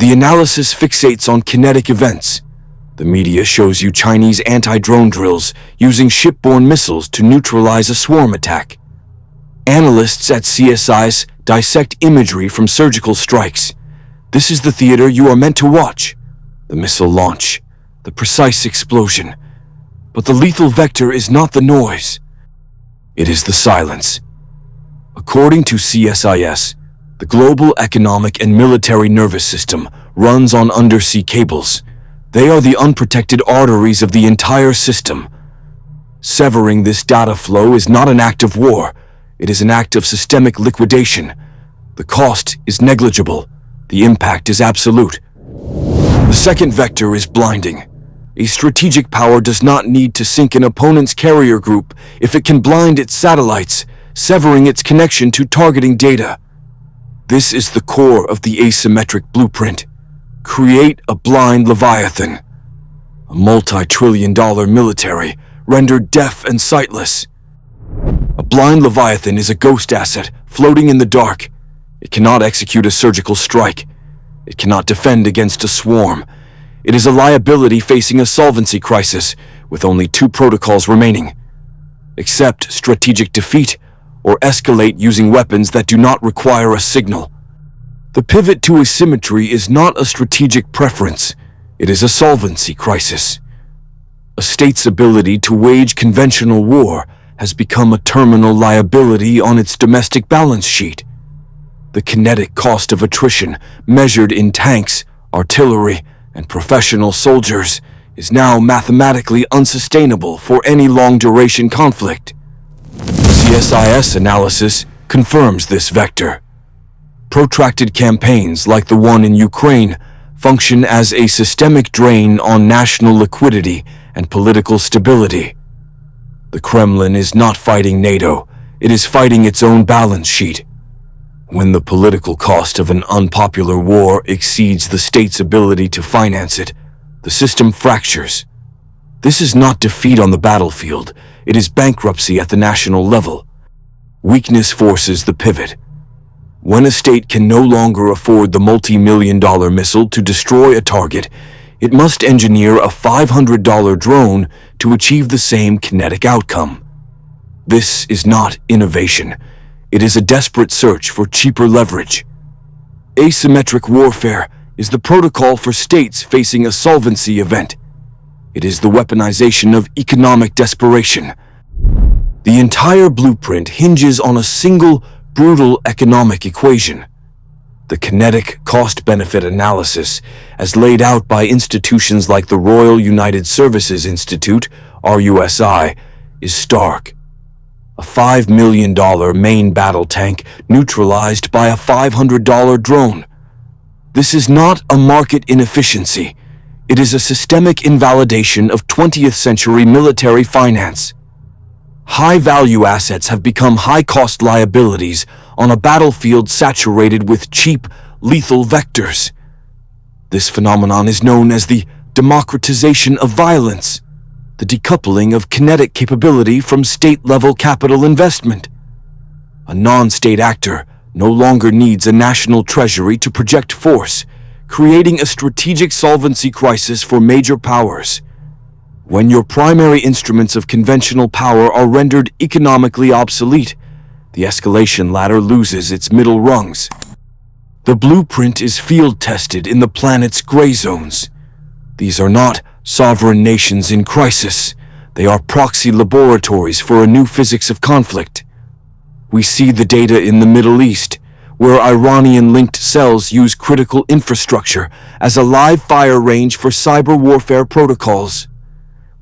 The analysis fixates on kinetic events. The media shows you Chinese anti-drone drills using shipborne missiles to neutralize a swarm attack. Analysts at CSIS dissect imagery from surgical strikes. This is the theater you are meant to watch. The missile launch, the precise explosion. But the lethal vector is not the noise. It is the silence. According to CSIS, the global economic and military nervous system runs on undersea cables. They are the unprotected arteries of the entire system. Severing this data flow is not an act of war. It is an act of systemic liquidation. The cost is negligible. The impact is absolute. The second vector is blinding. A strategic power does not need to sink an opponent's carrier group if it can blind its satellites, severing its connection to targeting data. This is the core of the asymmetric blueprint. Create a blind Leviathan. A multi-trillion-dollar military rendered deaf and sightless. A blind Leviathan is a ghost asset floating in the dark. It cannot execute a surgical strike. It cannot defend against a swarm. It is a liability facing a solvency crisis with only 2 protocols remaining. Accept strategic defeat or escalate using weapons that do not require a signal. The pivot to asymmetry is not a strategic preference. It is a solvency crisis. A state's ability to wage conventional war has become a terminal liability on its domestic balance sheet. The kinetic cost of attrition, measured in tanks, artillery, and professional soldiers, is now mathematically unsustainable for any long-duration conflict. CSIS analysis confirms this vector. Protracted campaigns like the one in Ukraine function as a systemic drain on national liquidity and political stability. The Kremlin is not fighting NATO, it is fighting its own balance sheet. When the political cost of an unpopular war exceeds the state's ability to finance it, the system fractures. This is not defeat on the battlefield, it is bankruptcy at the national level. Weakness forces the pivot. When a state can no longer afford the multi-million-dollar missile to destroy a target, it must engineer a $500 drone to achieve the same kinetic outcome. This is not innovation. It is a desperate search for cheaper leverage. Asymmetric warfare is the protocol for states facing a solvency event. It is the weaponization of economic desperation. The entire blueprint hinges on a single, brutal economic equation. The kinetic cost-benefit analysis, as laid out by institutions like the Royal United Services Institute, RUSI, is stark. A $5 million main battle tank neutralized by a $500 drone. This is not a market inefficiency. It is a systemic invalidation of 20th century military finance. High-value assets have become high-cost liabilities on a battlefield saturated with cheap, lethal vectors. This phenomenon is known as the democratization of violence, the decoupling of kinetic capability from state-level capital investment. A non-state actor no longer needs a national treasury to project force, creating a strategic solvency crisis for major powers. When your primary instruments of conventional power are rendered economically obsolete, the escalation ladder loses its middle rungs. The blueprint is field-tested in the planet's gray zones. These are not sovereign nations in crisis. They are proxy laboratories for a new physics of conflict. We see the data in the Middle East, where Iranian-linked cells use critical infrastructure as a live fire range for cyber warfare protocols.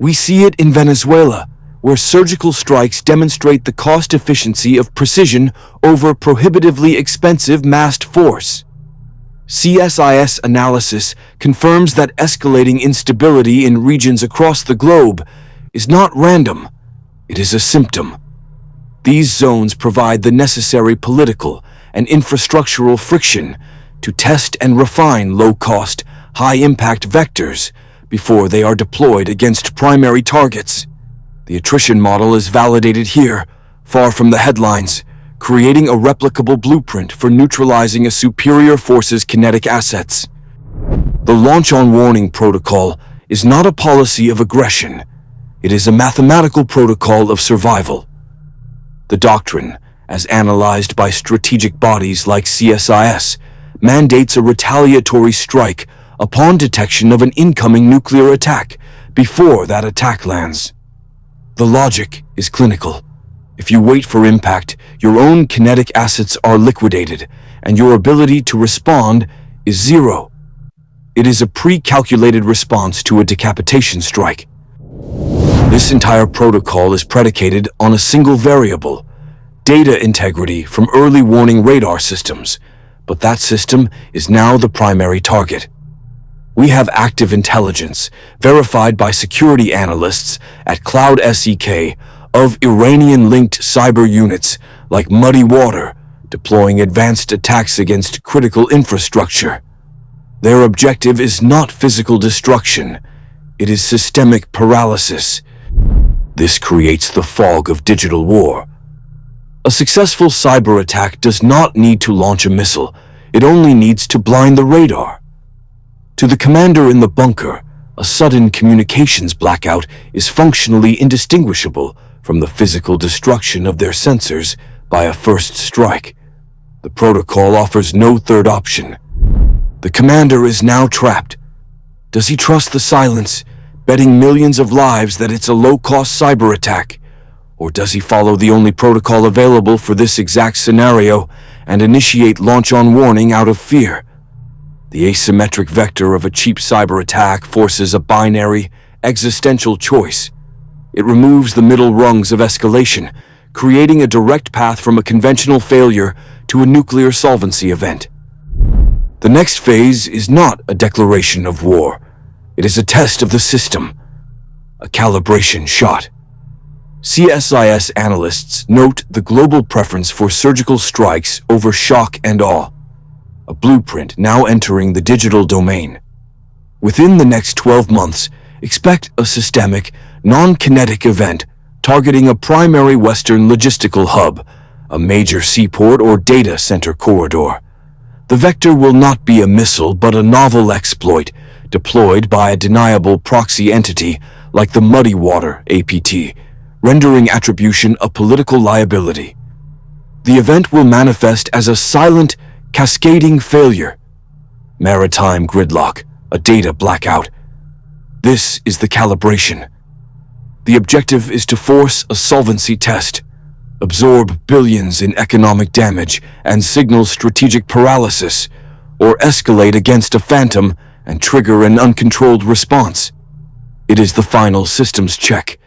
We see it in Venezuela, where surgical strikes demonstrate the cost efficiency of precision over prohibitively expensive massed force. CSIS analysis confirms that escalating instability in regions across the globe is not random, it is a symptom. These zones provide the necessary political and infrastructural friction to test and refine low-cost, high-impact vectors before they are deployed against primary targets. The attrition model is validated here, far from the headlines, creating a replicable blueprint for neutralizing a superior force's kinetic assets. The Launch on Warning Protocol is not a policy of aggression. It is a mathematical protocol of survival. The doctrine, as analyzed by strategic bodies like CSIS, mandates a retaliatory strike upon detection of an incoming nuclear attack before that attack lands. The logic is clinical. If you wait for impact, your own kinetic assets are liquidated, and your ability to respond is zero. It is a pre-calculated response to a decapitation strike. This entire protocol is predicated on a single variable: data integrity from early warning radar systems, but that system is now the primary target. We have active intelligence, verified by security analysts at Cloud SEK, of Iranian-linked cyber units like Muddy Water, deploying advanced attacks against critical infrastructure. Their objective is not physical destruction, it is systemic paralysis. This creates the fog of digital war. A successful cyber attack does not need to launch a missile, it only needs to blind the radar. To the commander in the bunker, a sudden communications blackout is functionally indistinguishable from the physical destruction of their sensors by a first strike. The protocol offers no third option. The commander is now trapped. Does he trust the silence, betting millions of lives that it's a low-cost cyber attack? Or does he follow the only protocol available for this exact scenario and initiate launch on warning out of fear? The asymmetric vector of a cheap cyber attack forces a binary, existential choice. It removes the middle rungs of escalation, creating a direct path from a conventional failure to a nuclear solvency event. The next phase is not a declaration of war. It is a test of the system, a calibration shot. CSIS analysts note the global preference for surgical strikes over shock and awe, a blueprint now entering the digital domain. Within the next 12 months, expect a systemic, non-kinetic event targeting a primary Western logistical hub, a major seaport or data center corridor. The vector will not be a missile but a novel exploit deployed by a deniable proxy entity like the Muddy Water APT, rendering attribution a political liability. The event will manifest as a silent, cascading failure. Maritime gridlock, a data blackout. This is the calibration. The objective is to force a solvency test, absorb billions in economic damage and signal strategic paralysis, or escalate against a phantom and trigger an uncontrolled response. It is the final systems check,